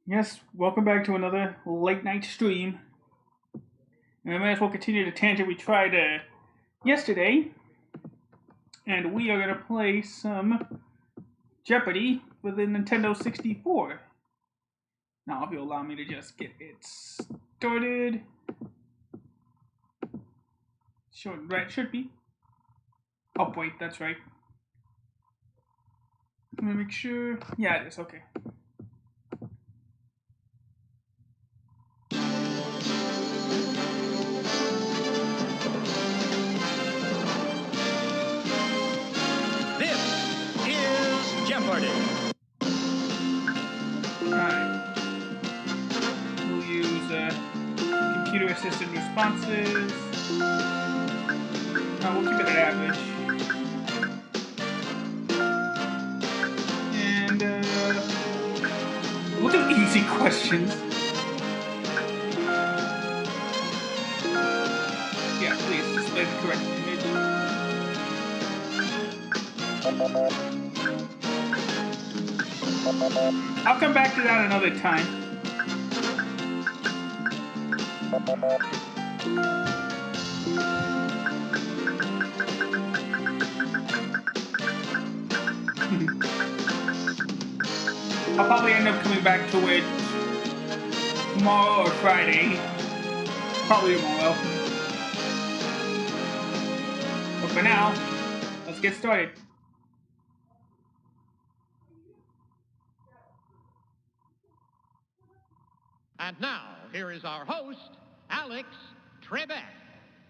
Yes, welcome back to another late night stream. And we might as well continue the tangent we tried yesterday. And we are going to play some Jeopardy with the Nintendo 64. Now, if you'll allow me to just get it started. Sure, right, should be. Oh, wait, that's right. Let me make sure. Yeah, it is, okay. This is Jeopardy! Alright. We'll use computer assisted responses. We'll keep it at average. And we'll do easy questions. Yeah, please display the correct image. I'll come back to that another time. I'll probably end up coming back to it tomorrow or Friday. Probably tomorrow. But for now, let's get started. And now, here is our host, Alex Trebek.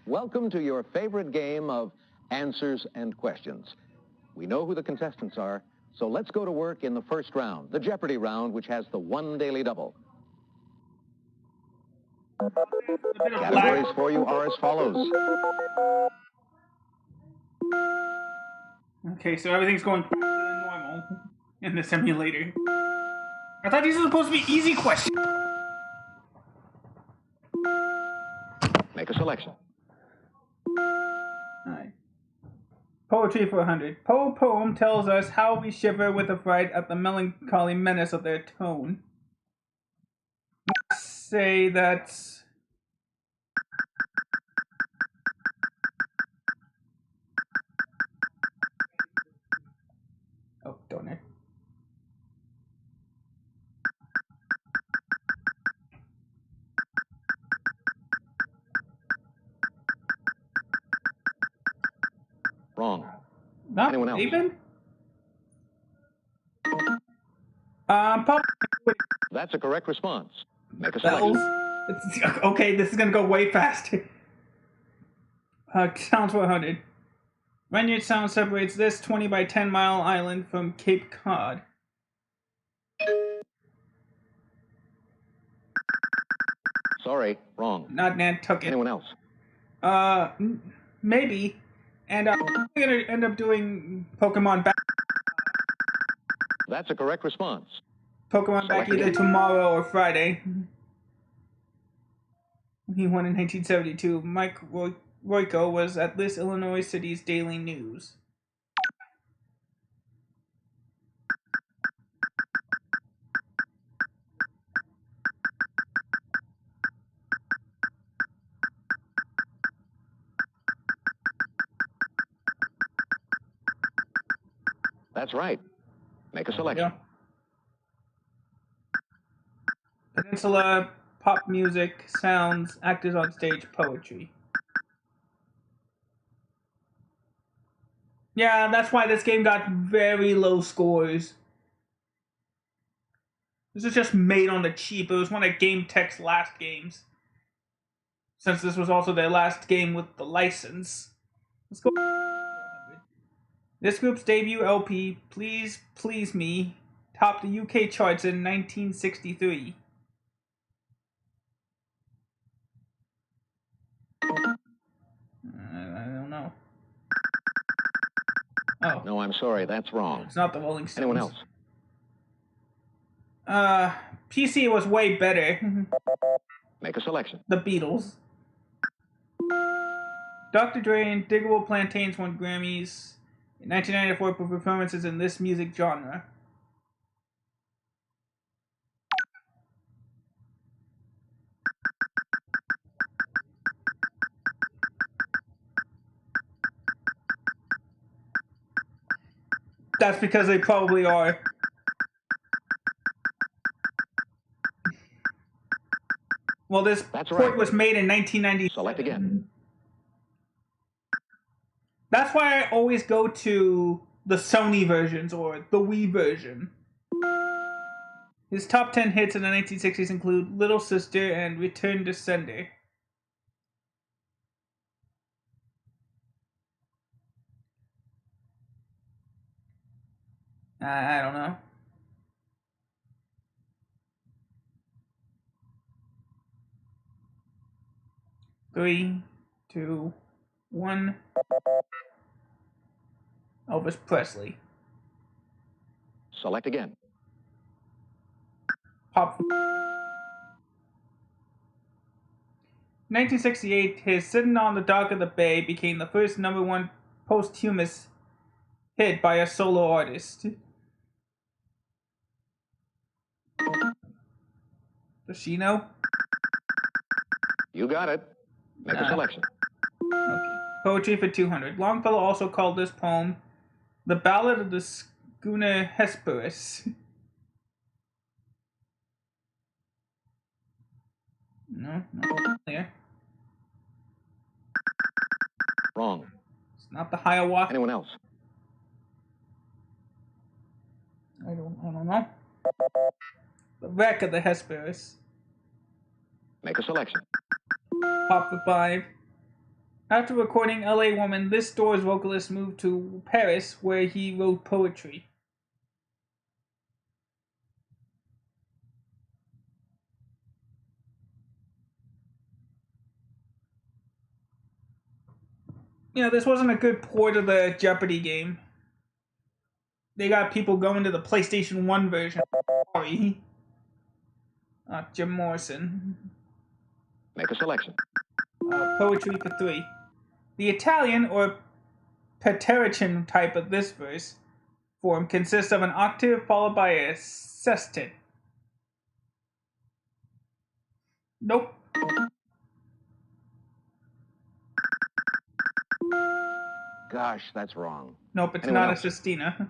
Welcome to your favorite game of answers and questions. We know who the contestants are, so let's go to work in the first round, the Jeopardy round, which has the one daily double. Categories for you are as follows. Okay, so everything's going faster than normal in the simulator. I thought these were supposed to be easy questions. Make a selection. Alright. Poetry for 100. Poem tells us how we shiver with affright at the melancholy menace of their tone. Let's say that's... Oh, don't I? Wrong. Not Anyone else? even? Probably That's a correct response. Make a bells. selection. Okay, this is gonna go way faster. Sounds 100. Vineyard Sound separates this 20 by 10 mile island from Cape Cod. Sorry, wrong. Not Nantucket. Anyone else? Maybe. And I'm gonna end up doing Pokemon back. That's a correct response. Pokemon back either tomorrow or Friday. He won in 1972. Mike Royko was at this Illinois city's Daily News. That's right. Make a selection. Yeah. Peninsula, pop music, sounds, actors on stage, poetry. Yeah, that's why this game got very low scores. This is just made on the cheap. It was one of Game Tech's last games. Since this was also their last game with the license. Let's go. This group's debut LP, Please Please Me, topped the UK charts in 1963. I don't know. Oh. No, I'm sorry, that's wrong. It's not the Rolling Stones. Anyone else? PC was way better. Make a selection. The Beatles. Dr. Dre and Diggable Plantains won Grammys in 1994 for performances in this music genre. That's because they probably are. Well, this port was made in 1990. Select again. That's why I always go to the Sony versions or the Wii version. His top 10 hits in the 1960s include Little Sister and Return to Sender. I don't know. Three, two, one. Elvis Presley. Select again. Pop. 1968, his Sitting on the Dock of the Bay became the first #1 posthumous hit by a solo artist. Does she know? You got it. Make a selection. Okay. Poetry for 200. Longfellow also called this poem The Ballad of the Schooner Hesperus. No, not there. Wrong. It's not the Hiawatha. Anyone else? I don't know. The Wreck of the Hesperus. Make a selection. Pop for 5. After recording LA Woman, this Doors vocalist moved to Paris where he wrote poetry. This wasn't a good port of the Jeopardy game. They got people going to the PlayStation 1 version. Sorry. Jim Morrison. Make a selection. Poetry for 3. The Italian or Petrarchan type of this verse form consists of an octave followed by a sestet. Nope. Gosh, that's wrong. Nope, it's not a sestina.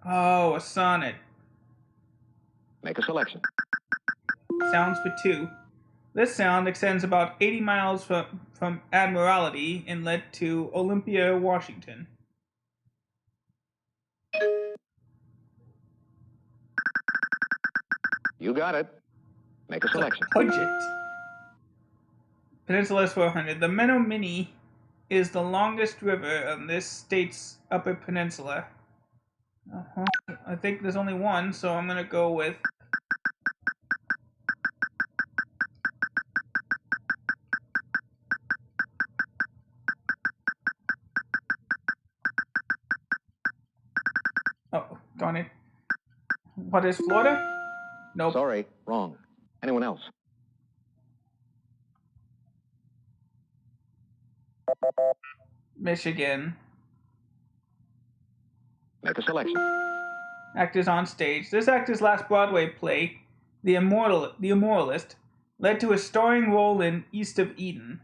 Oh, a sonnet. Make a selection. Sounds for 2. This sound extends about 80 miles from Admiralty Inlet to Olympia, Washington. You got it. Make a selection. Puget. Peninsula is 400. The Menominee is the longest river on this state's upper peninsula. I think there's only one, so I'm going to go with... Oh, darn it. What is Florida? Nope. Sorry, wrong. Anyone else? Michigan. Make a selection. Actors on stage. This actor's last Broadway play, The Immoralist, led to a starring role in East of Eden.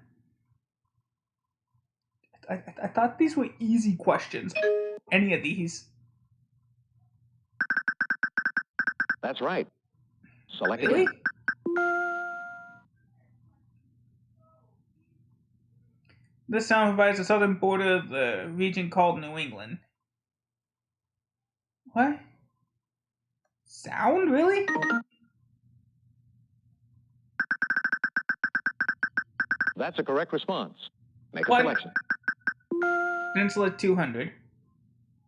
I thought these were easy questions. Any of these. That's right. Select Really? again. This sound provides the southern border of the region called New England. What? Sound? Really? That's a correct response. Make a What? selection. Peninsula 200.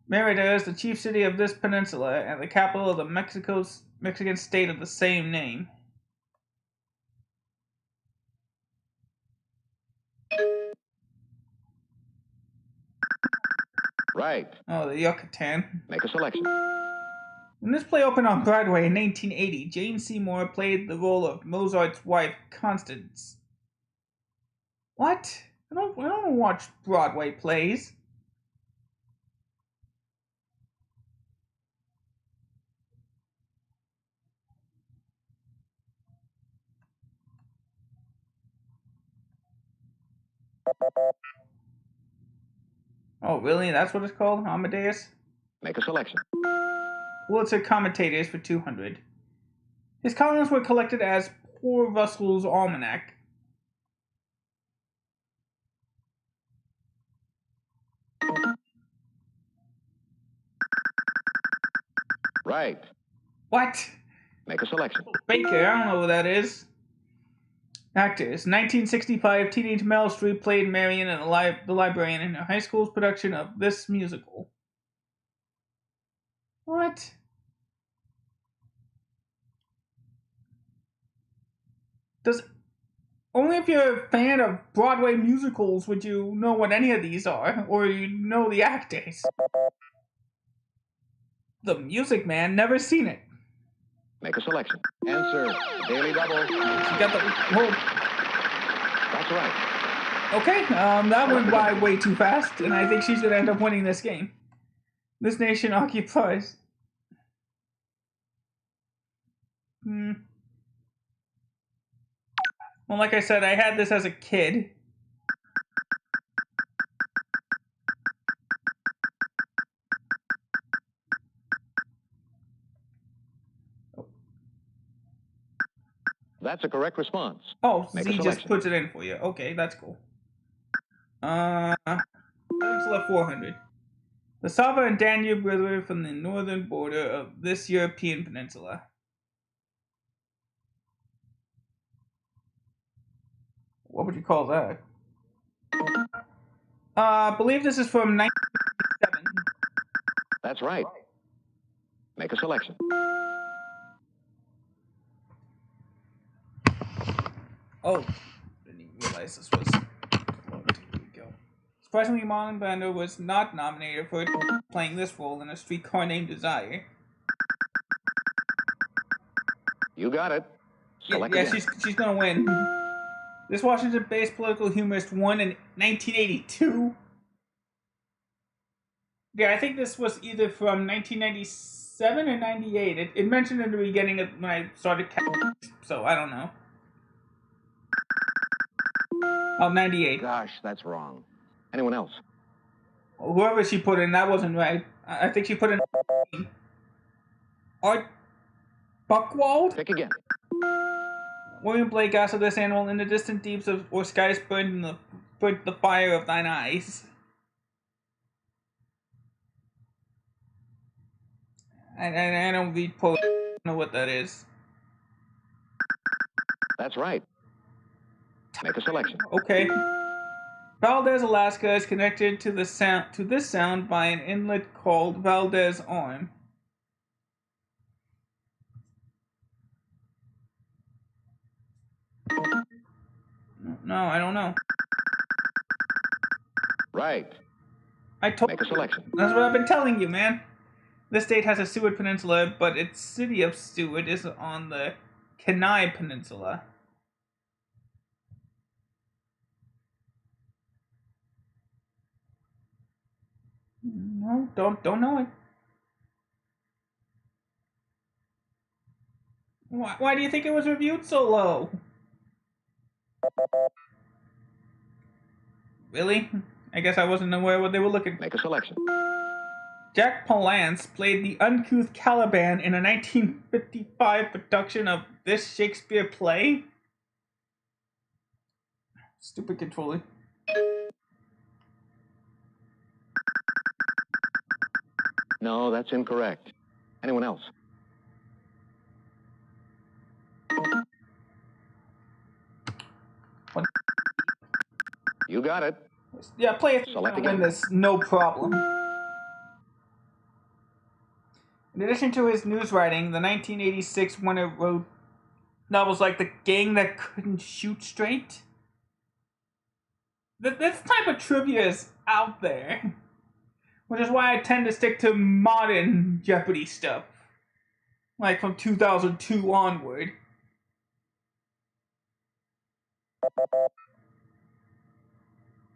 Merida is the chief city of this peninsula and the capital of the Mexican state of the same name. Right. Oh, the Yucatan. Make a selection. When this play opened on Broadway in 1980, Jane Seymour played the role of Mozart's wife, Constance. What? I don't watch Broadway plays. Oh, really? That's what it's called? Amadeus? Make a selection. Pulitzer commentators for 200. His columns were collected as Poor Russell's Almanac. Right. What? Make a selection. Baker, I don't know who that is. Actors. 1965, teenage Meryl Streep played Marion in the librarian in her high school's production of this musical. What? Does only if you're a fan of Broadway musicals would you know what any of these are, or you know the actors. The Music Man, never seen it. Make a selection. Answer. Daily Double. She got the That's right. Okay, that went by way too fast, and I think she's gonna end up winning this game. This nation occupies. Well, like I said, I had this as a kid. That's a correct response. Oh, Make Z just puts it in for you. Okay, that's cool. Let's left 400. The Sava and Danube River from the northern border of this European peninsula. What would you call that? I believe this is from 1957. That's right. Make a selection. Oh, didn't even realize this was. Here we go. Surprisingly, Marlon Brando was not nominated for playing this role in A Streetcar Named Desire. You got it. Select yeah, again. she's gonna win. This Washington-based political humorist won in 1982. Yeah, I think this was either from 1997 or 98. It mentioned in the beginning of when I started so I don't know. Oh, 98. Gosh, that's wrong. Anyone else? Whoever she put in, that wasn't right. I think she put in Art Buchwald? Pick again. William Blake asked of this animal in the distant deeps of or skies burned in the fire of thine eyes. I don't read poetry. I don't know what that is. That's right. Make a selection. Okay. Valdez, Alaska is connected to this sound by an inlet called Valdez Arm. No, I don't know. Right. Make a selection. That's what I've been telling you, man. This state has a Seward Peninsula, but its city of Seward is on the Kenai Peninsula. No, don't know it. Why do you think it was reviewed so low? Really? I guess I wasn't aware what they were looking for. Make a selection. Jack Palance played the uncouth Caliban in a 1955 production of this Shakespeare play. Stupid controller. No, that's incorrect. Anyone else? What? You got it. Yeah, play it. Select Win again. this, no problem. In addition to his news writing, the 1986 winner wrote novels like The Gang That Couldn't Shoot Straight. This type of trivia is out there, which is why I tend to stick to modern Jeopardy stuff, like from 2002 onward.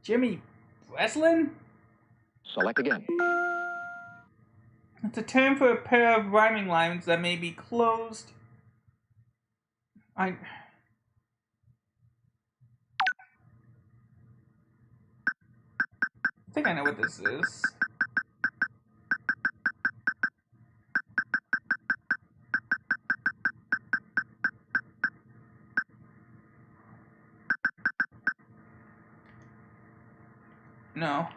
Jimmy Breslin? Select again. It's a term for a pair of rhyming lines that may be closed. I think I know what this is. No.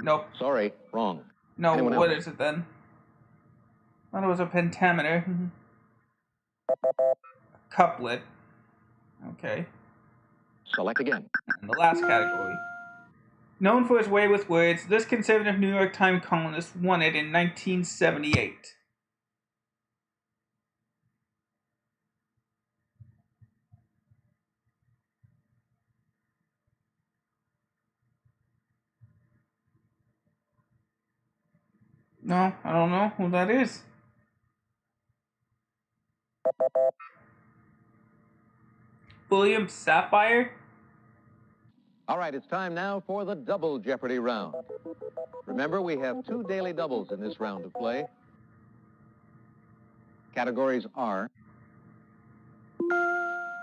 Nope. Sorry, wrong. No, Anyone what else? is it then? I thought it was a pentameter. Couplet. Okay. Select again. And the last category. Known for his way with words, this conservative New York Times columnist won it in 1978. No, I don't know who that is. William Sapphire? All right, it's time now for the double Jeopardy round. Remember, we have 2 daily doubles in this round of play. Categories are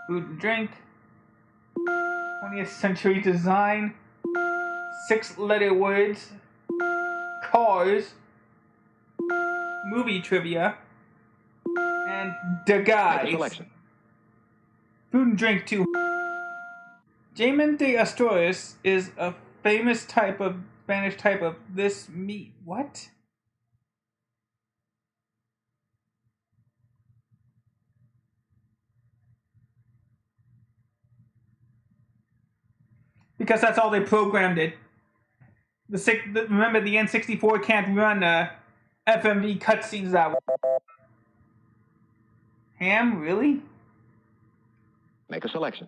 Food and drink. 20th century design. 6-letter words. Cars. Movie trivia. And the make a guys. selection. Food and drink too. Jamon de Asturias is a famous type of Spanish type of this meat. What? Because that's all they programmed it. Remember, the N64 can't run FMV cutscenes that way. Ham, really? Make a selection.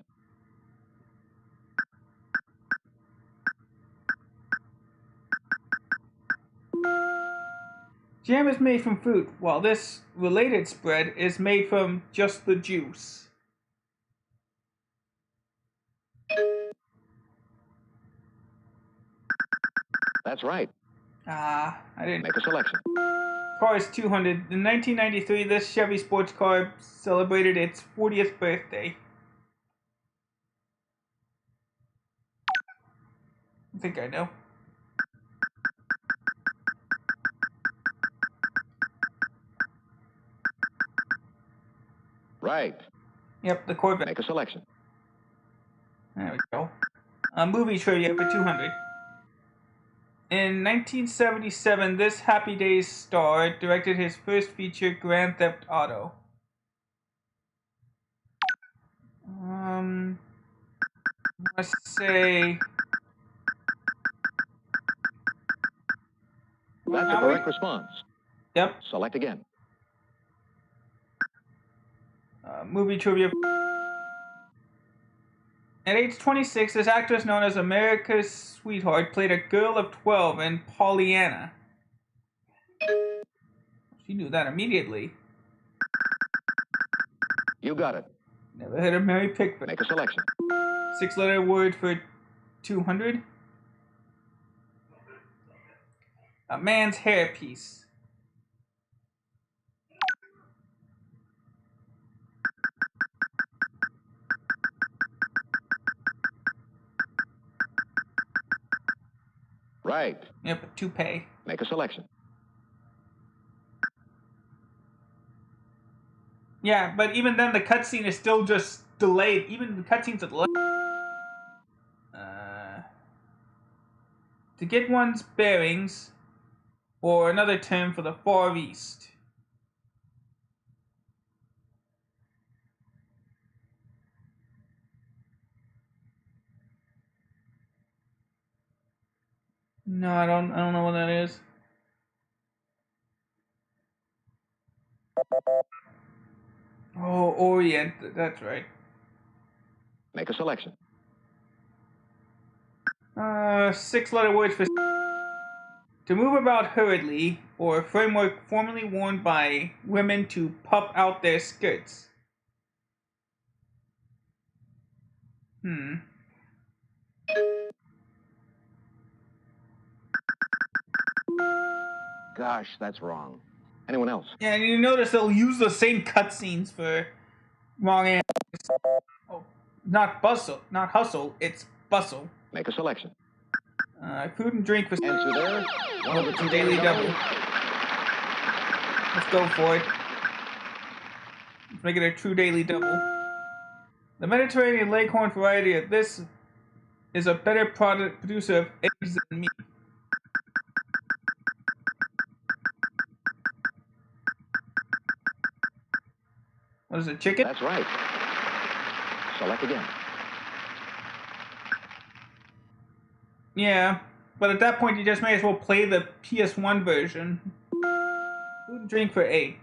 Jam is made from fruit, while this related spread is made from just the juice. That's right. I didn't. Make a selection. Cars 200. In 1993, this Chevy sports car celebrated its 40th birthday. I think I know. Right. Yep, the Corvette. Make a selection. There we go. Movie trivia for 200. In 1977, this Happy Days star directed his first feature, Grand Theft Auto. Let's say. That's a correct response. Yep. Select again. Movie trivia. At age 26, this actress known as America's Sweetheart played a girl of 12 in Pollyanna. She knew that immediately. You got it. Never heard of Mary Pickford. Make a selection. 6-letter word for 200. A man's hairpiece. Right. Yep, a toupee. Make a selection. Yeah, but even then, the cutscene is still just delayed. Even the cutscenes are delayed. To get one's bearings, or another term for the Far East. No, I don't know what that is. Oh, Orient. That's right. Make a selection. 6-letter word for to move about hurriedly, or a framework formerly worn by women to puff out their skirts. Gosh, that's wrong. Anyone else? Yeah, and you notice they'll use the same cutscenes for wrong answers. Oh, not bustle, not hustle, it's bustle. Make a selection. Food and drink for Answer there. One of the two daily double. Let's go for it. Let's make it a true daily double. The Mediterranean Leghorn variety of this is a better producer of eggs than meat. What is it, chicken? That's right. Select again. Yeah, but at that point you just may as well play the PS1 version. Food and drink for A.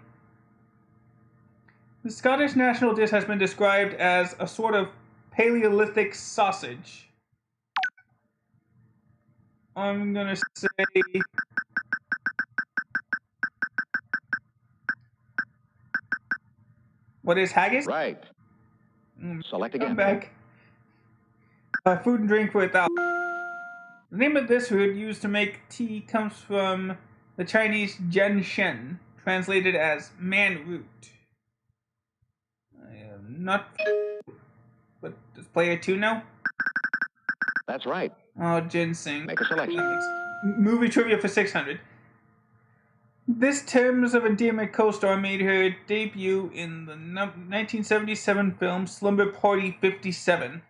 The Scottish national dish has been described as a sort of Paleolithic sausage. I'm gonna say... What is haggis? Right. Select again. Come back. Food and drink for 1,000. The name of this food used to make tea comes from the Chinese genshen, translated as man root. I am not... But does player 2 know? That's right. Oh, ginseng. Make a selection. Movie trivia for 600. This Terms of Endearment co-star made her debut in the 1977 film Slumber Party 57.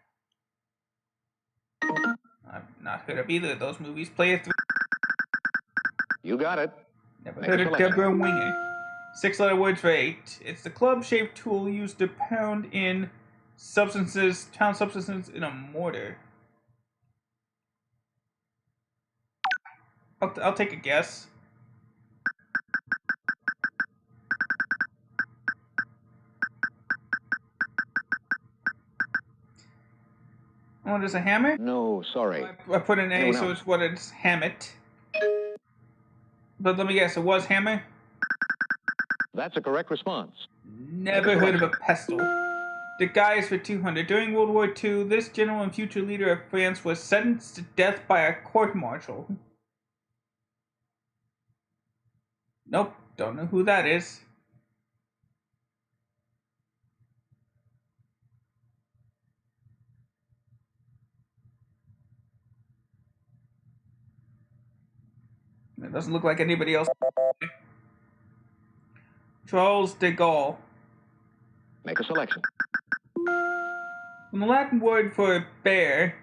I've not heard of either of those movies. Player 3. You got it. Never Make heard a of selection. Deborah Winger. 6-letter words for 8. It's the club-shaped tool used to pound substances in a mortar. I'll take a guess. Oh, there's a hammer? No, sorry. I put an A, Anyone so else? it's what it's Hammett. But let me guess, it was hammer? That's a correct response. Never heard of a pestle. The guys for 200. During World War II, this general and future leader of France was sentenced to death by a court-martial. Nope, don't know who that is. It doesn't look like anybody else. Charles de Gaulle. Make a selection. From the Latin word for bear,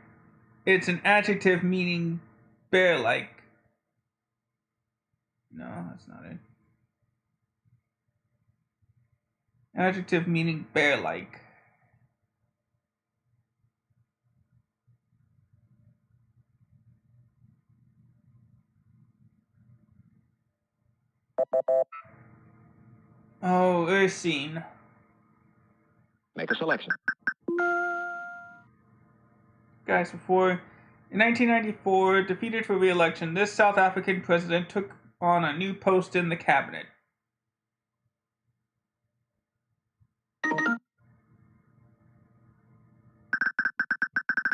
it's an adjective meaning bear-like. No, that's not it. Adjective meaning bear-like. Oh, Ursine. Make a selection. Guys, before... In 1994, defeated for re-election, this South African president took on a new post in the cabinet.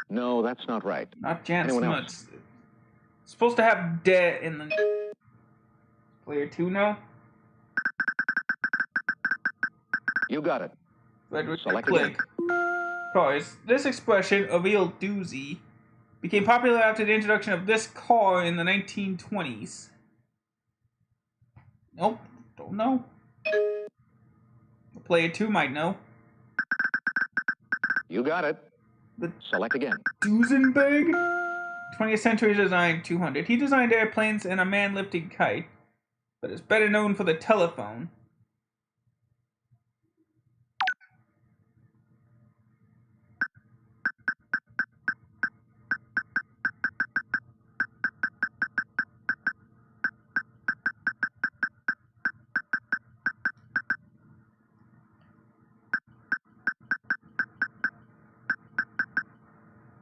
No, that's not right. Not Jan Anyone Smuts. It's supposed to have de in the... Player 2 now? You got it. Frederick Select Click. Cars. This expression, a real doozy, became popular after the introduction of this car in the 1920s. Nope, don't know. Player 2 might know. You got it. The Select again. Duesenberg? 20th century design 200. He designed airplanes and a man-lifting kite, but is better known for the telephone.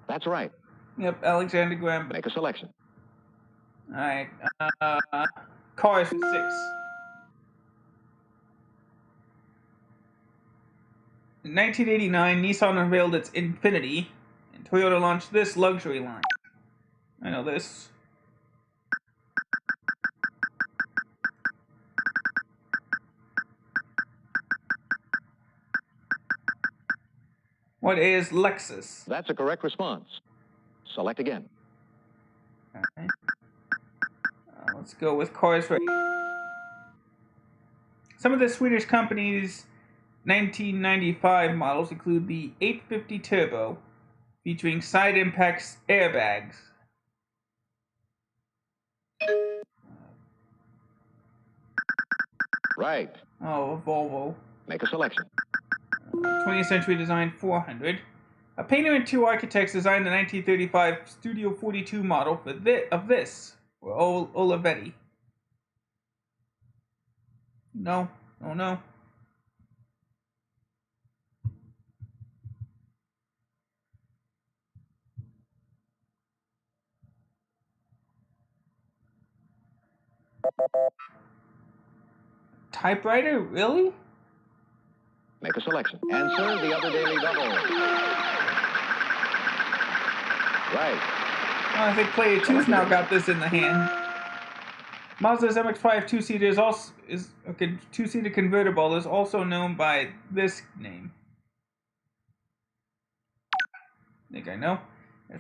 That's right. Yep, Alexander Graham Bell. Make a selection. Alright, cars for 6. In 1989, Nissan unveiled its Infiniti, and Toyota launched this luxury line. I know this. What is Lexus? That's a correct response. Select again. Okay. Let's go with cars right. Some of the Swedish company's 1995 models include the 850 Turbo, featuring side impact airbags. Right. Oh, a Volvo. Make a selection. 20th Century Design 400. A painter and two architects designed the 1935 Studio 42 model of this, or Olivetti. No. Oh no. Typewriter? Really? Make a selection. Answer the other daily double. Right. Well, I think Player 2's now got this in the hand. Mazda's MX-5 two-seater is a two-seater convertible is also known by this name. I think I know.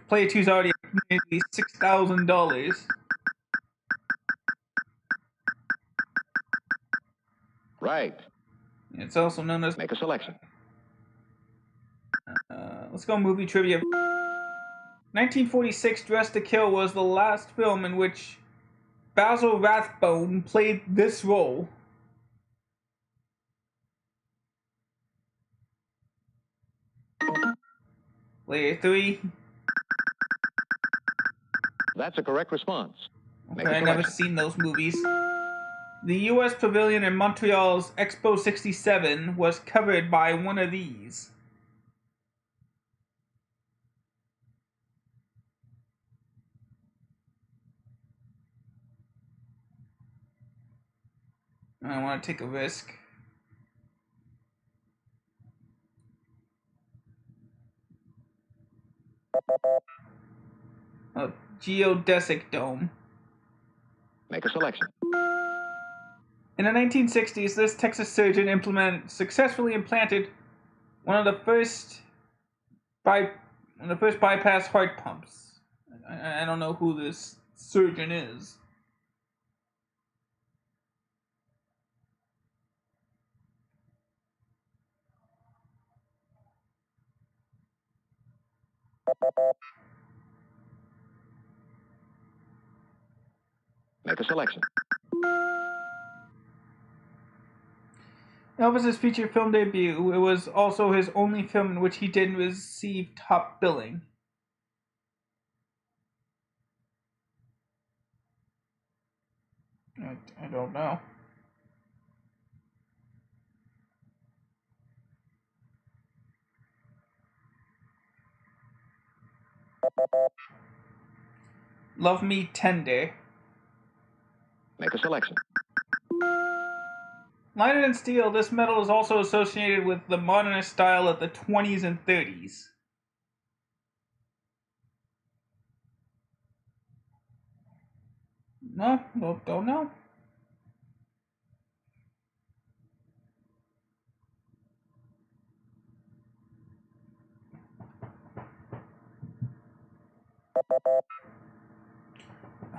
Player 2's already nearly $6,000. Right. It's also known as. Make a selection. Let's go movie trivia. 1946, Dressed to Kill was the last film in which Basil Rathbone played this role. Player 3. That's a correct response. Okay, I've never seen those movies. The U.S. Pavilion in Montreal's Expo 67 was covered by one of these. I don't want to take a risk. A geodesic dome. Make a selection. In the 1960s, this Texas surgeon successfully implanted one of the first bypass heart pumps. I don't know who this surgeon is. Make a selection. Elvis's feature film debut. It was also his only film in which he didn't receive top billing. I don't know. Love Me Tender. Make a selection. Lighter than steel, this metal is also associated with the modernist style of the 20s and 30s. No, don't know.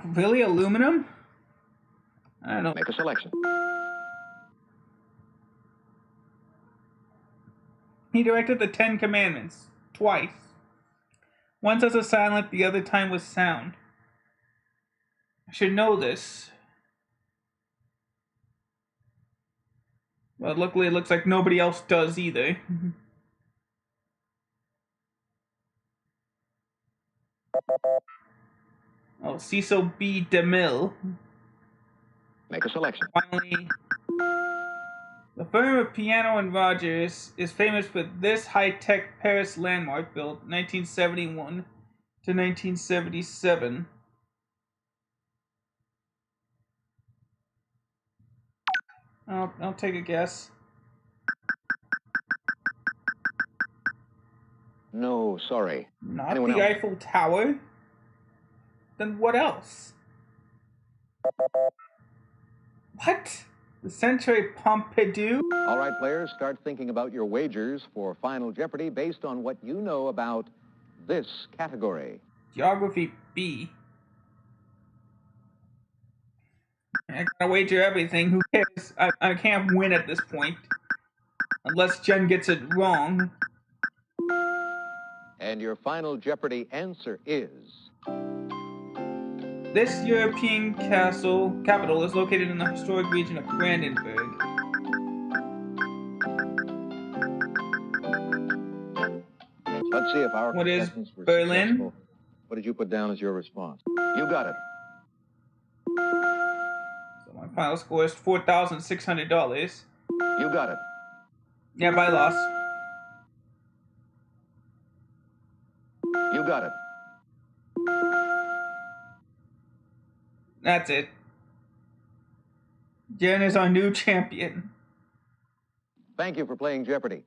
Really, aluminum? I don't know. Make a selection. He directed the 10 Commandments twice. Once as a silent, the other time with sound. I should know this. But luckily it looks like nobody else does either. Oh, Cecil B. DeMille. Make a selection. Finally, the firm of Piano and Rogers is famous for this high-tech Paris landmark built 1971 to 1977. I'll take a guess. No, sorry. Not Anyone the else? Eiffel Tower? Then what else? What? The Century Pompidou. All right, players, start thinking about your wagers for Final Jeopardy based on what you know about this category. Geography B. I gotta wager everything. Who cares? I can't win at this point. Unless Jen gets it wrong. And your Final Jeopardy answer is... This European capital is located in the historic region of Brandenburg. Let's see if our What is contestants were Berlin? successful. What did you put down as your response? You got it. So my final score is $4,600. You got it. Yeah, but I lost. You got it. That's it. Jen is our new champion. Thank you for playing Jeopardy.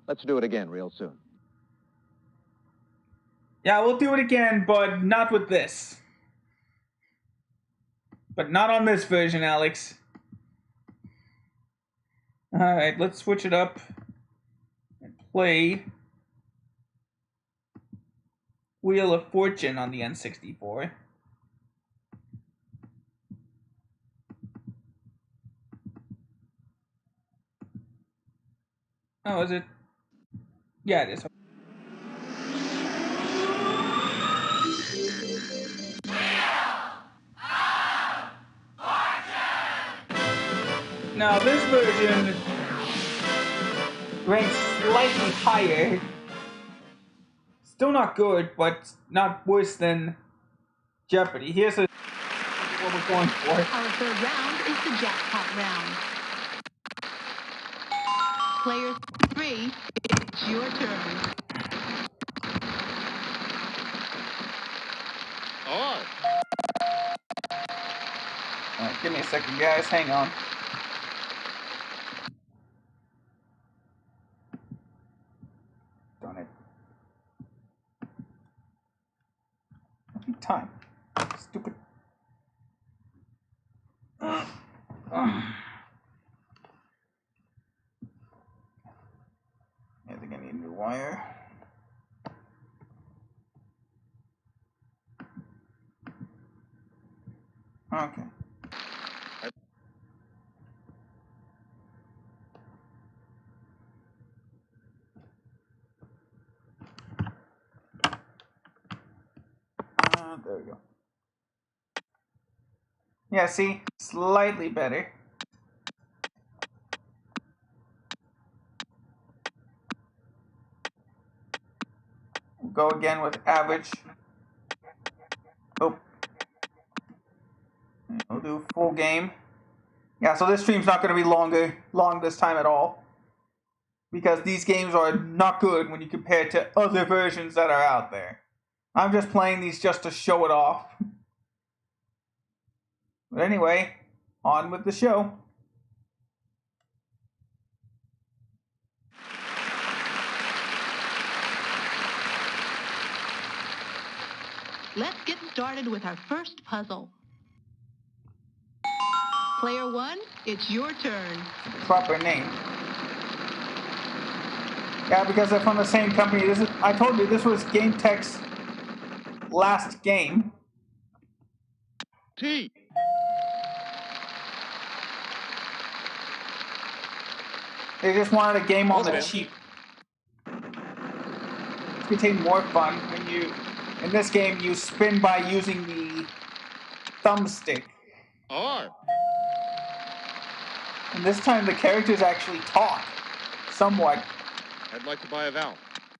Let's do it again real soon. Yeah, we'll do it again, but not with this. But not on this version, Alex. Alright, let's switch it up and play Wheel of Fortune on the N64. Oh, is it? Yeah, it is. Now, this version ranks slightly higher. Still not good, but not worse than Jeopardy. Here's what we're going for. Our third round is the Jackpot Round. Player 3, it's your turn. Alright. Alright, give me a second, guys. Hang on. Darn it. Time. Stupid. I think I need a new wire. Okay. There we go. Yeah, see? Slightly better. We'll go again with average. Oh. We'll do full game. Yeah, so this stream's not going to be long this time at all. Because these games are not good when you compare to other versions that are out there. I'm just playing these just to show it off. But anyway, on with the show. Let's get started with our first puzzle. Player 1, it's your turn. Proper name. Yeah, because they're from the same company. I told you this was Game Tech's last game. T. They just wanted a game on the cheap. It's became more fun when in this game, you spin by using the thumbstick. R. And this time the characters actually talk. Somewhat. I'd like to buy a vowel.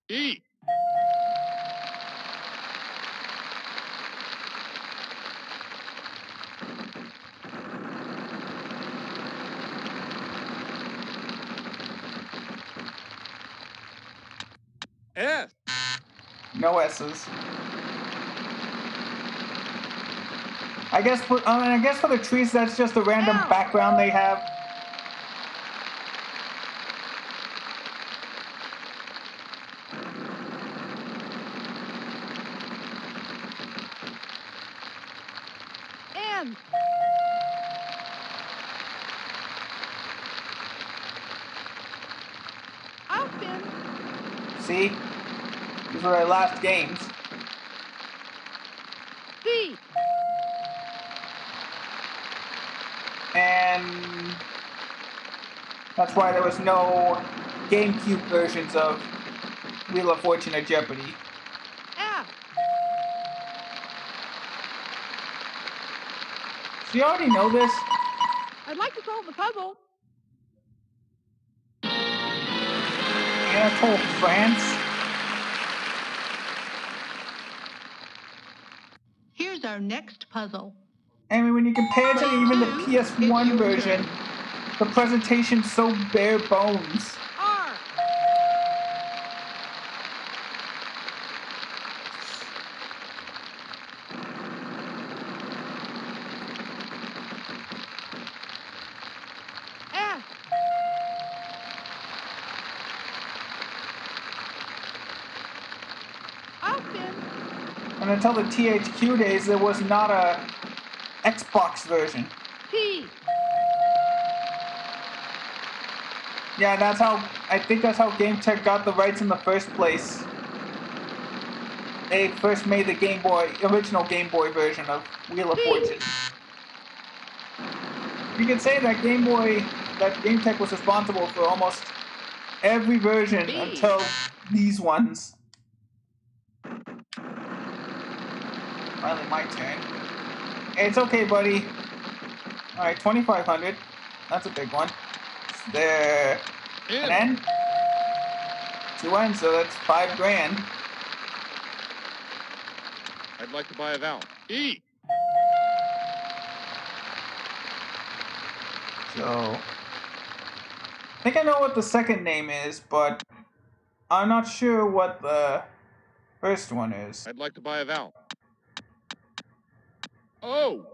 E. S. No S's. I guess for the trees, that's just a random background they have. M. See? These were our last games. C. And that's why there was no GameCube versions of Wheel of Fortune or Jeopardy. F. So you already know this? I'd like to solve the puzzle. Anatole, France? Here's our next puzzle. I mean, when you compare to even the Play two, it's PS1 your version, turn. the presentation's so bare bones. R. S. I'll spin. And until the THQ days, there was not a Xbox version. T. Yeah, I think that's how GameTech got the rights in the first place. They first made the original Game Boy version of Wheel of Fortune. You could say that GameTech was responsible for almost every version B. until these ones. Finally, my turn. Hey, it's okay, buddy. All right, 2,500. That's a big one. There. An N. 2 N's, so that's 5 grand. I'd like to buy a vowel. E. So, I think I know what the second name is, but I'm not sure what the first one is. I'd like to buy a vowel. O.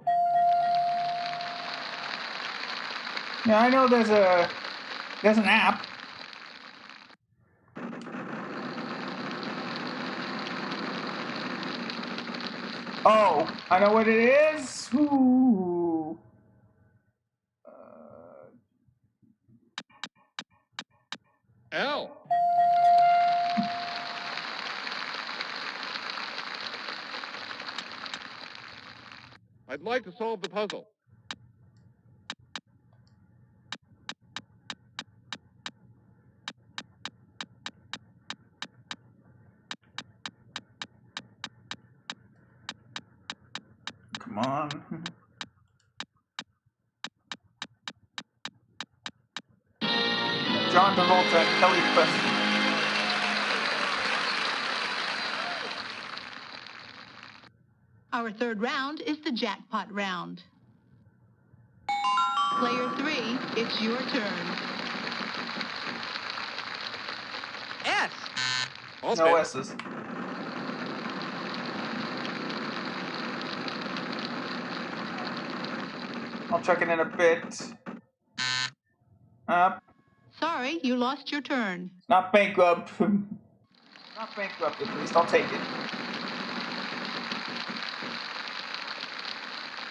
Yeah, I know there's an app. Oh, I know what it is. Ooh. L. I'd like to solve the puzzle. Come on. John Travolta and Kelly Preston. Our third round is the Jackpot Round. Player 3, it's your turn. S. I'll No spin. S's. I'll check it in a bit. Sorry, you lost your turn. Not bankrupt. Not bankrupt, at least. I'll take it.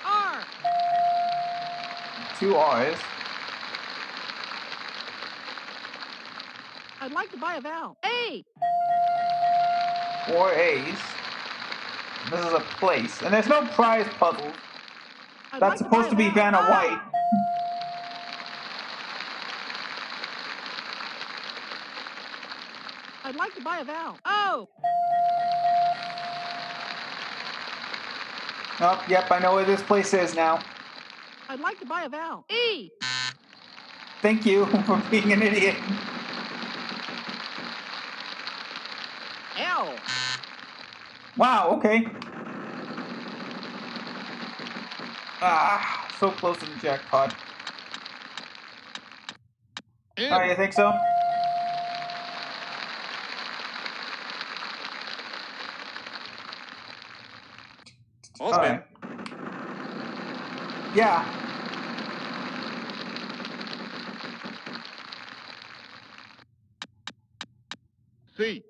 R. 2 R's. I'd like to buy a vowel. A. 4 A's. This is a place. And there's no prize puzzles. I'd That's like to buy supposed a to be vowel. Vanna O. White. I'd like to buy a vowel. O. Oh, yep, I know where this place is now. I'd like to buy a vowel. E. Thank you for being an idiot. L. Wow, okay. So close to the jackpot. N. Oh, you think so? I'll spin. Alright. Yeah. C.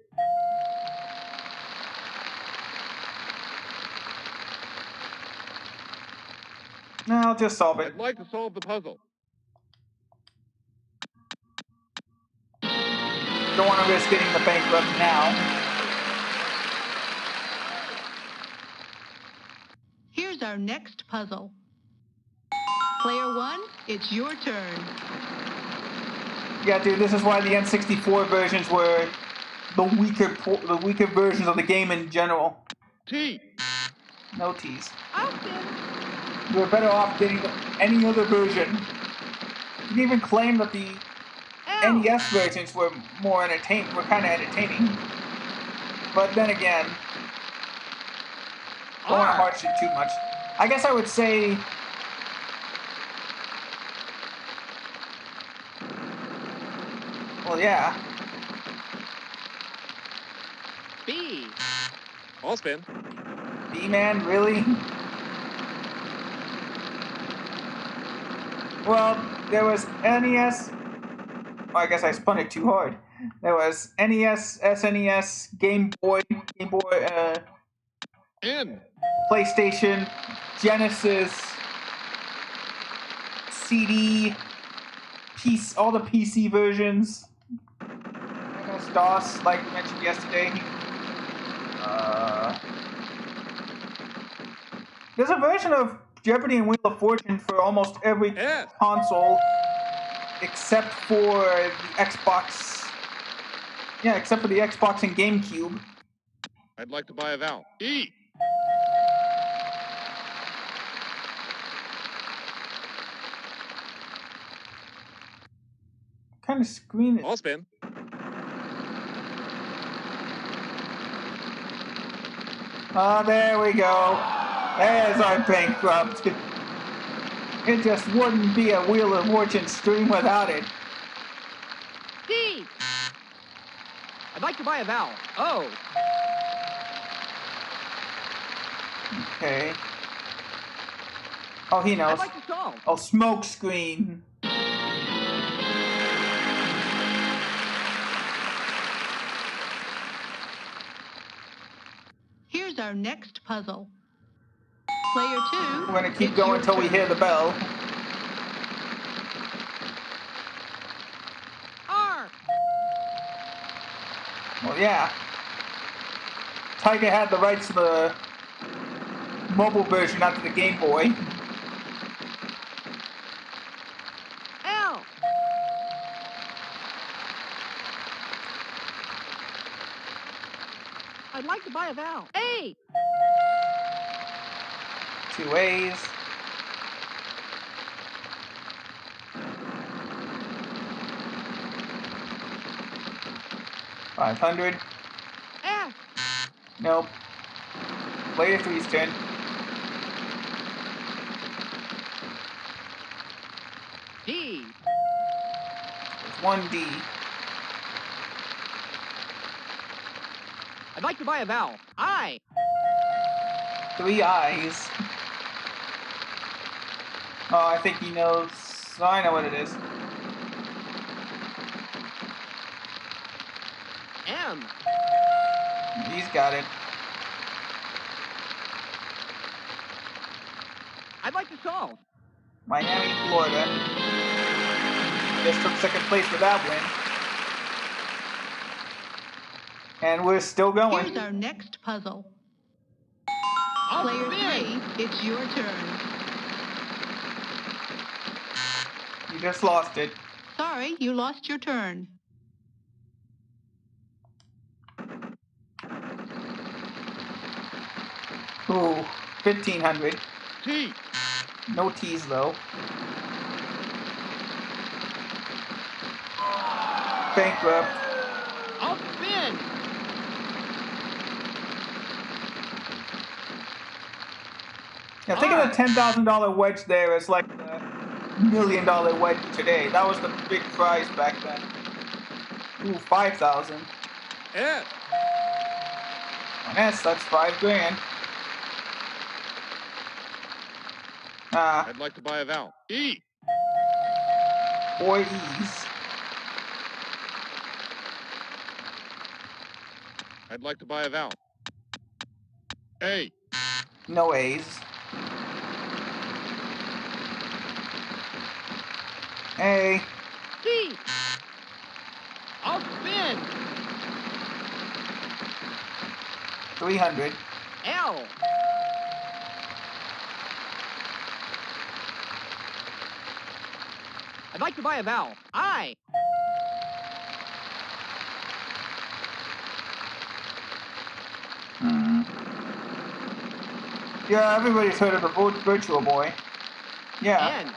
No, I'll just solve it. I'd like to solve the puzzle. Don't want to risk getting the bankrupt now. Here's our next puzzle. Player 1, it's your turn. Yeah, dude, this is why the N64 versions were the weaker versions of the game in general. T. No T's. I'll spin. You were better off getting any other version. You can even claim that the L. NES versions were more entertaining. Were kind of entertaining. But then again, don't want to harsh it too much. I guess I would say. Well, yeah. B. I'll spin. B-Man, really? Well, there was NES. Oh, I guess I spun it too hard. There was NES, SNES, Game Boy, N. PlayStation, Genesis, CD, PC, all the PC versions. MS-DOS, like we mentioned yesterday. There's a version of Jeopardy and Wheel of Fortune for almost every S. console, except for the Xbox. Yeah, except for the Xbox and GameCube. I'd like to buy a vowel. E. What kind of screen is? I'll spin. Oh, there we go. There's our bankrupt. It just wouldn't be a Wheel of Fortune stream without it. D. I'd like to buy a vowel. O. Okay. Oh, he knows. I'd like to solve. Oh, smoke screen. Here's our next puzzle. Player 2, We're gonna keep it's going your until we turn. hear the bell. R. Well, yeah. Tiger had the rights to the mobile version, not to the Game Boy. L. I'd like to buy a vowel. A. 2 A's. $500. F. Nope. Player 3's turn. D. It's 1D. I'd like to buy a vowel. I. 3 I's. Oh, I think he knows. Oh, I know what it is. M. He's got it. I'd like to solve. Miami, Florida. Just took second place for that win. And we're still going. Here's our next puzzle. I'll Player spin. 3, it's your turn. You just lost it. Sorry, you lost your turn. Ooh, 1,500. T. No T's though. Bankrupt. I'll spin. Yeah, think of the $10,000 wedge there as like the $1 million wedge today. That was the big prize back then. Ooh, 5,000. S. Yes, that's $5,000. Ah, I'd like to buy a vowel. E. 4 E's. I'd like to buy a vowel. A. No A's. A. C. I'll spin. 300. L. I'd like to buy a vowel. I. Yeah, everybody's heard of the Virtual Boy. Yeah. N.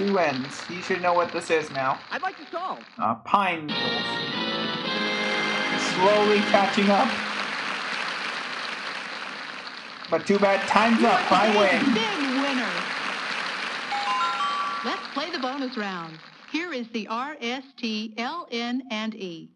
2 N's. You should know what this is now. I'd like to solve. Pine needles. Slowly catching up. But too bad, time's up. I win. Big winner. Let's play the bonus round. Here is the R, S, T, L, N, and E.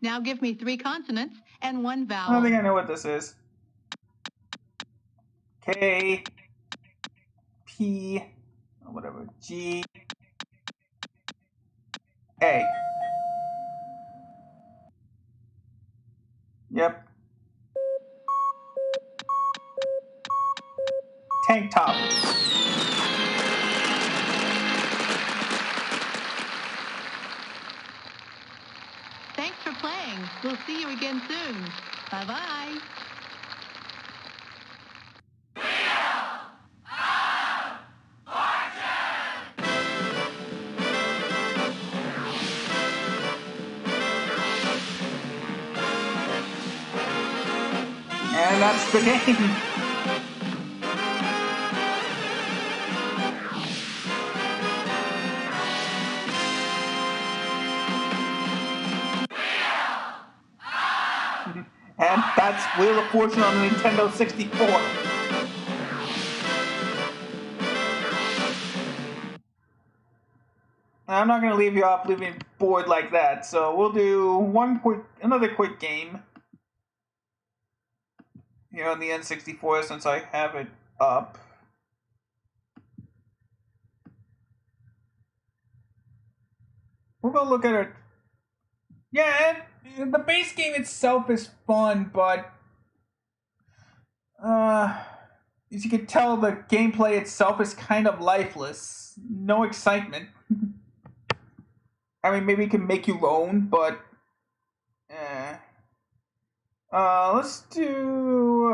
Now give me 3 consonants and 1 I vowel. don't think I know what this is. K, P, whatever, G, A. Yep. Tank top. Thanks for playing. We'll see you again soon. Bye-bye. And that's the game. And that's Wheel of Fortune on the Nintendo 64. I'm not going to leave you off leaving bored like that, so we'll do another quick game here on the N64 since I have it up. We're going to look at it. Yeah, the base game itself is fun, but as you can tell, the gameplay itself is kind of lifeless. No excitement. I mean, maybe it can make you roam, but let's do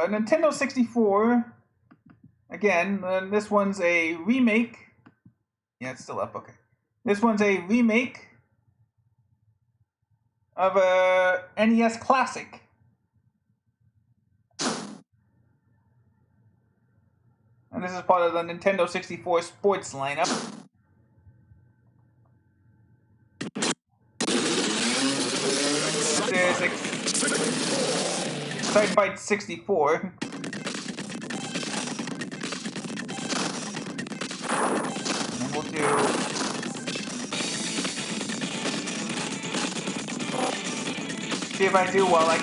Nintendo 64. Again, this one's a remake. Yeah, it's still up, okay. This one's a remake of a NES classic. And this is part of the Nintendo 64 sports lineup. This is Excite 64. And we'll do see if I do well. I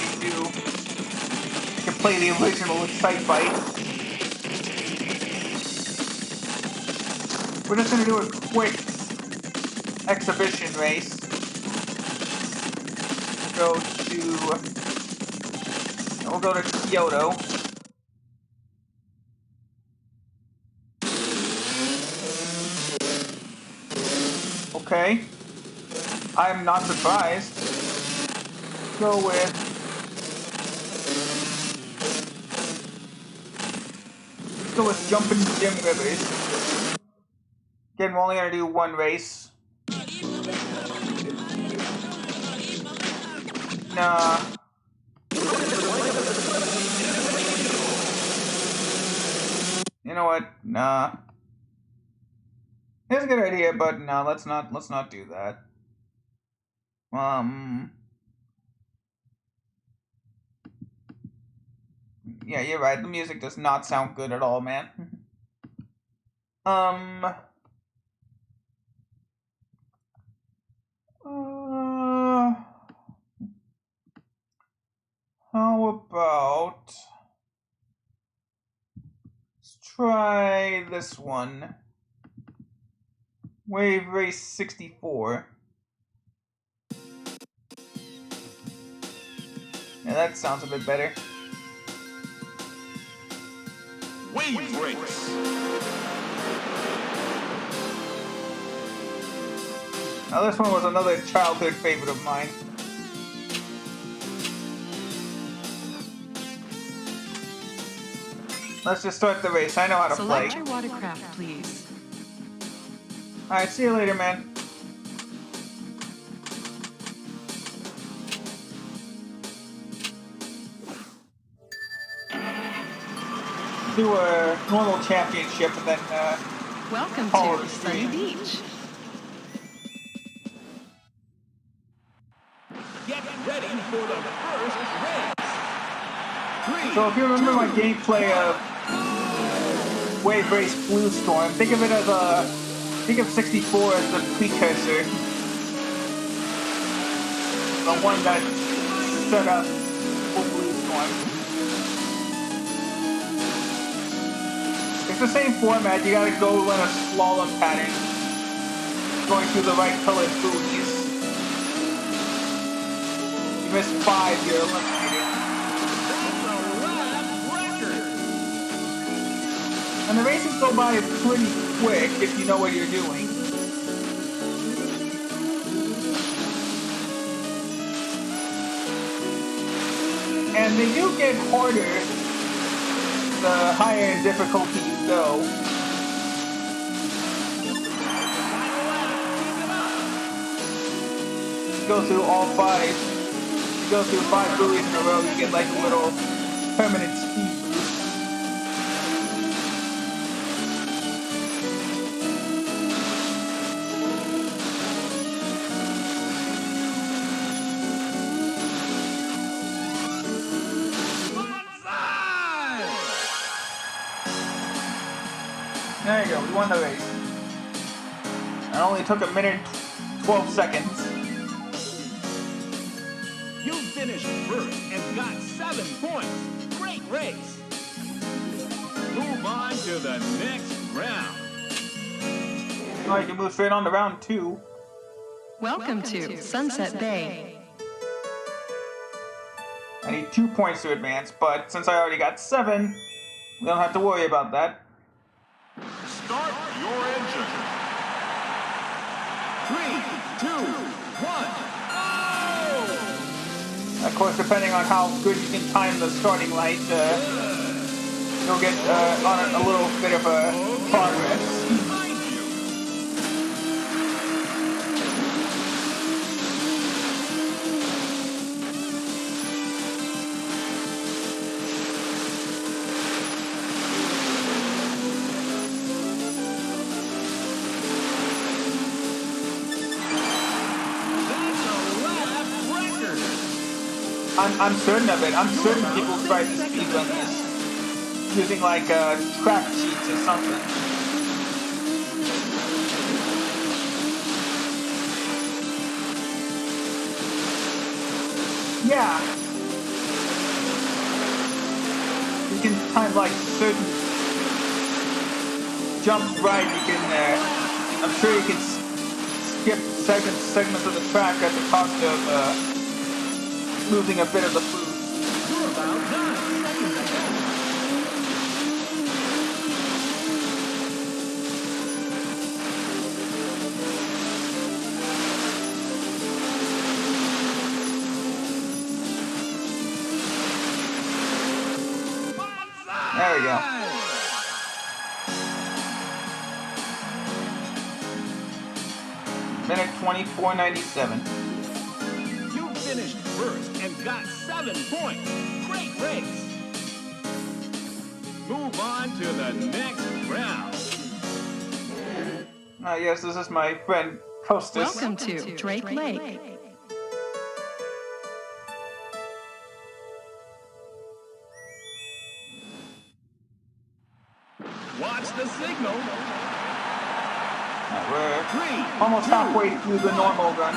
can play the original Excite Bike. We're just gonna do a quick exhibition race. We'll go to Kyoto. Okay. I'm not surprised. Go with Jumpin' Jim Rivers. Again, we're only gonna do one race. Nah. You know what? Nah. It's a good idea, but no, let's not do that. Yeah, you're right. The music does not sound good at all, man. How about let's try this one. Wave Race 64. Yeah, that sounds a bit better. Wave race. Now this one was another childhood favorite of mine. Let's just start the race. I know how to play. Select your watercraft, please. Alright, see you later, man. Do a normal championship and then Welcome call it to a Sunny stream. Beach. Get ready for the first race. 3, So if you remember my gameplay of Wave Race Blue Storm, think of it as think of 64 as the precursor. The one that set up for Blue Storm. It's the same format, you gotta go in a slalom pattern, going through the right colored booties. You miss 5, you're eliminated. that's a lap record. And the races go by pretty quick if you know what you're doing. And they do get harder the higher in difficulty you go. You go through all 5. You go through 5 buoys in a row, you get like a little permanent speed boost. There you go, we won the race. It only took a minute 12 seconds. You finished first and got 7 points. Great race. Move on to the next round. Alright, you can move straight on to round 2. Welcome to Sunset Bay. I need 2 points to advance, but since I already got 7, we don't have to worry about that. Start your engine. 3, 2, 1, go! Of course, depending on how good you can time the starting light, you'll get on a little bit of a progress. I'm certain of it. I'm certain people try to speedrun this using like track sheets or something. Yeah. You can time like certain jumps right. You can. I'm sure you can skip segments of the track at the cost of losing a bit of the food. You're about done. There we go. Minute 24:97. You finished first and got 7 points. Great race. Move on to the next round. Yes, this is my friend Costas. Welcome to Drake Lake. Watch the signal. We're 3, almost 2, halfway through the normal run.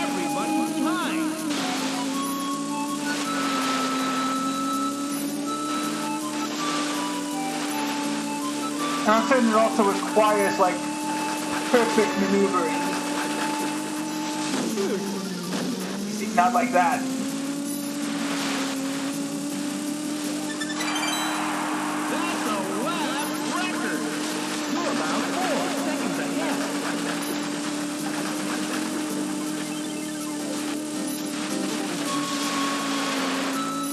everybody behind. And I'm certain it also requires, like, perfect maneuvering. You see, not like that. That's a lap record. You're about 4 seconds ahead.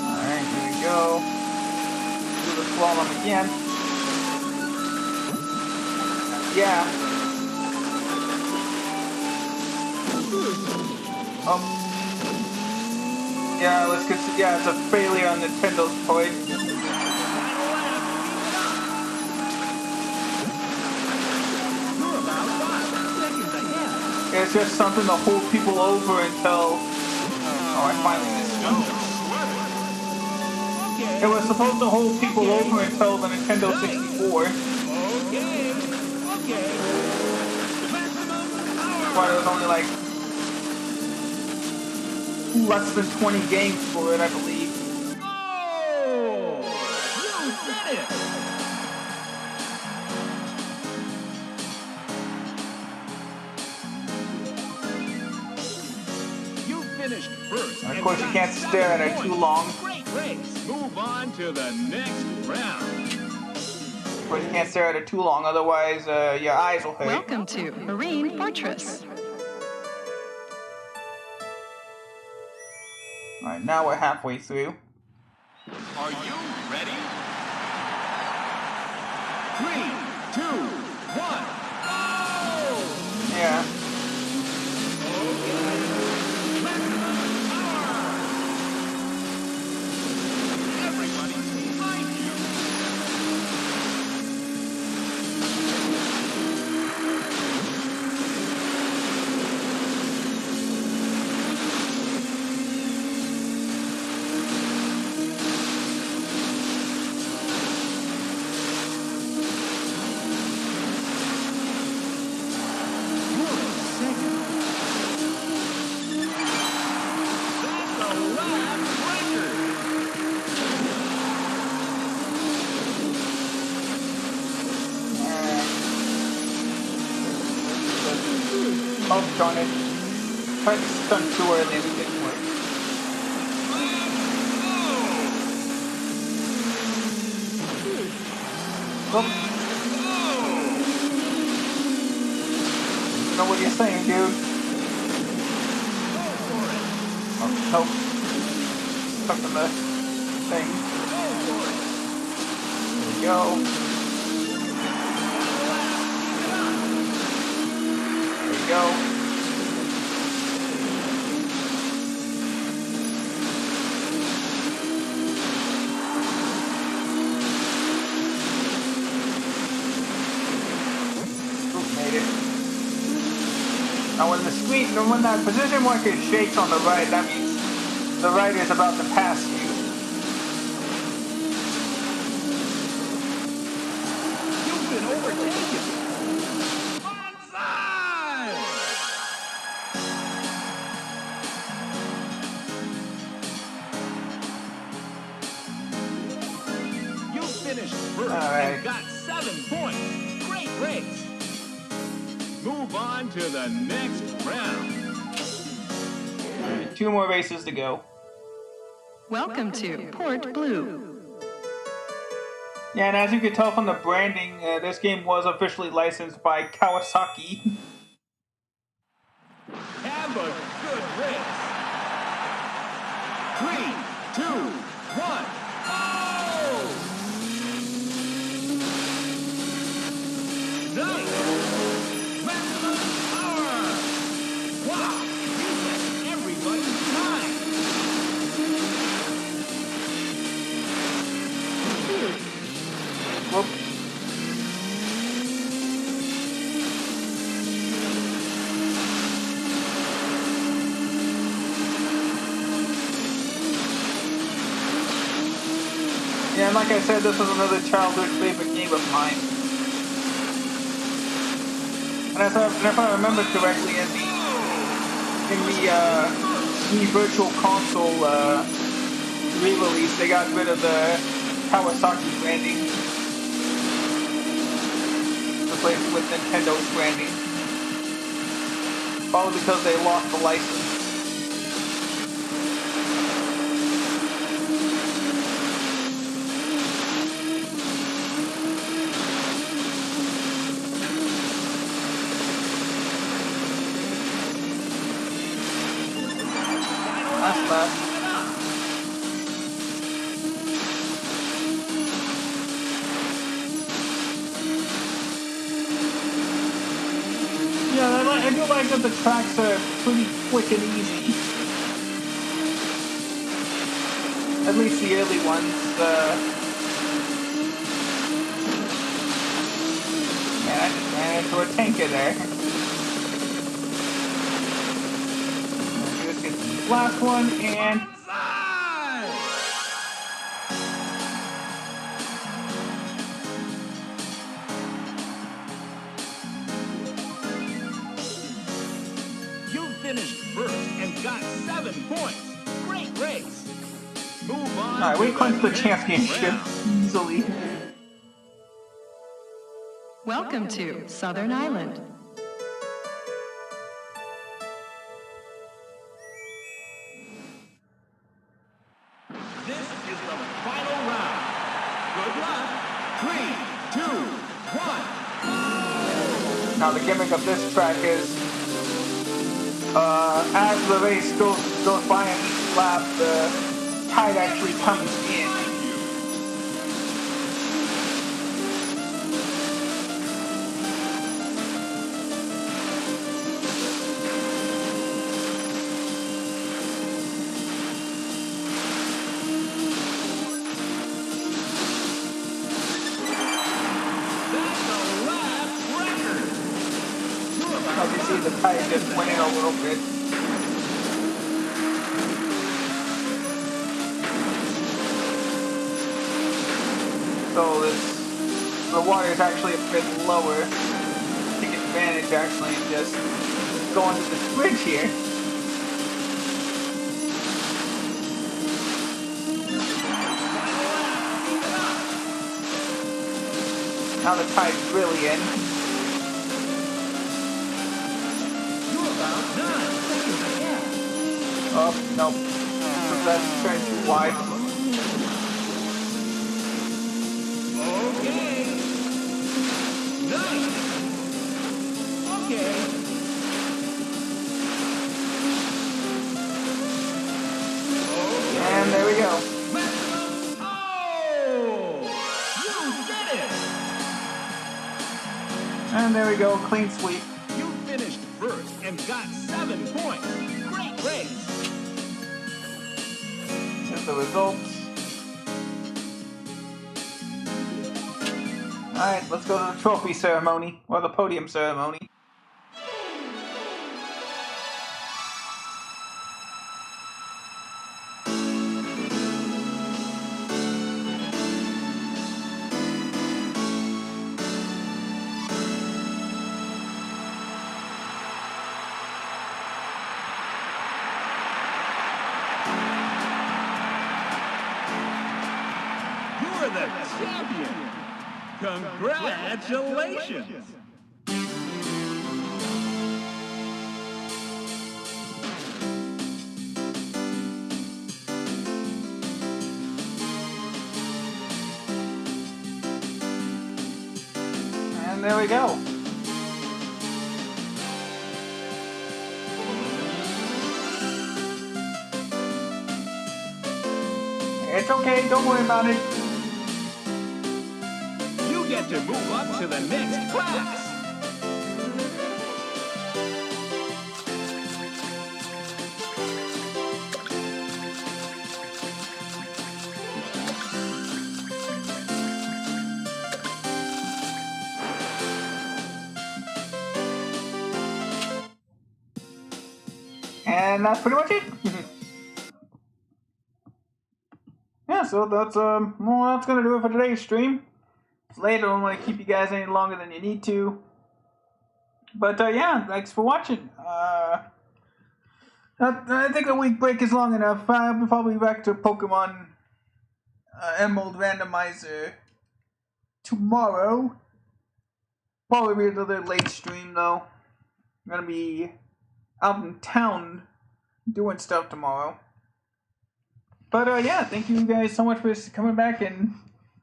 Alright, here we go. Do the slalom again. Yeah. Oh. Yeah, let's consider. Yeah, it's a failure on Nintendo's part. You're about 5 seconds ahead. It's just something to hold people over until. Oh, I finally missed one. It was supposed to hold people over until the Nintendo 64. Okay. But it was only like less than 20 games for it, I believe. Oh! You did it! You finished first. And of course, you can't stare at it too long. Great race. Move on to the next round. Of course, you can't stare at it too long, otherwise your eyes will hurt. Welcome to Marine Fortress. Alright, now we're halfway through. Are you ready? 3, 2, 1. Oh! Yeah. Everybody's behind you. Oh, darn it. Tried to stun too early and it didn't work. Oh. I know what you're saying, dude. Oh, nope. Stuck in the thing. There we go. There we go. Now when the screen, when that position marker shakes on the right, that means the rider is about to pass you. You've been overtaken. Onside! You finished first and got 7 points. Great race. Move on to the next round. 2 more races to go. Welcome to Port Blue. Yeah, and as you can tell from the branding, this game was officially licensed by Kawasaki. Have a good race. 3, 2, 1. Oh! Nice! Maximum power! Wow! You missed everybody's time! Whoop. Yeah, and like I said, this was another childhood favorite game of mine. And if I remember correctly, in the Virtual Console re-release, they got rid of the Kawasaki branding. replaced with Nintendo's branding. Probably because they lost the license. That's bad. Yeah, I do like that the tracks are pretty quick and easy. At least the early ones. Man, I just ran into a tanker there. Let's get the last one and. Finished first and got 7 points. Great race. Move on. Alright, we clinched the next championship round. easily. Welcome to Southern Island. This is the final round. Good luck. 3, 2, 1. Now the gimmick of this track is as the race goes by in each lap, the tide actually comes in. That's a lap record. As you see, the tide just went in a little bit. So the water is actually a bit lower. Take advantage actually and just go onto this bridge here. Now the tide's really in. You're about 9 seconds ahead. Oh, nope. So that's turned too wide. Okay. Nice. Okay. And there we go. Oh! You did it! And there we go, clean sweep. You finished first and got 7 points. Great race. Here's the results. Alright, let's go to the trophy ceremony, or the podium ceremony. You're the champion. Congratulations. And there we go. It's okay, don't worry about it. You get to move up to the next class. And that's pretty much it. Yeah, so that's well, that's gonna do it for today's stream. It's late, I don't want to keep you guys any longer than you need to. But yeah, thanks for watching. I think a week break is long enough. We'll probably be back to Pokemon Emerald Randomizer tomorrow. Probably be another late stream though. I'm gonna be out in town doing stuff tomorrow. But yeah, thank you guys so much for coming back and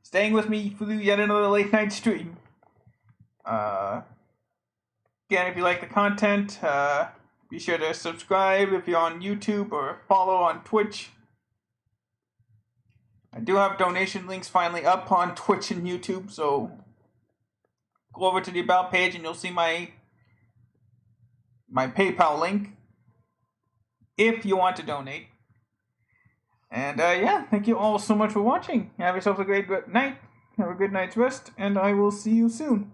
staying with me through yet another late night stream. Again, if you like the content, be sure to subscribe if you're on YouTube or follow on Twitch. I do have donation links finally up on Twitch and YouTube, so go over to the About page and you'll see my PayPal link if you want to donate. And yeah, thank you all so much for watching. Have yourselves a great night. Have a good night's rest, and I will see you soon.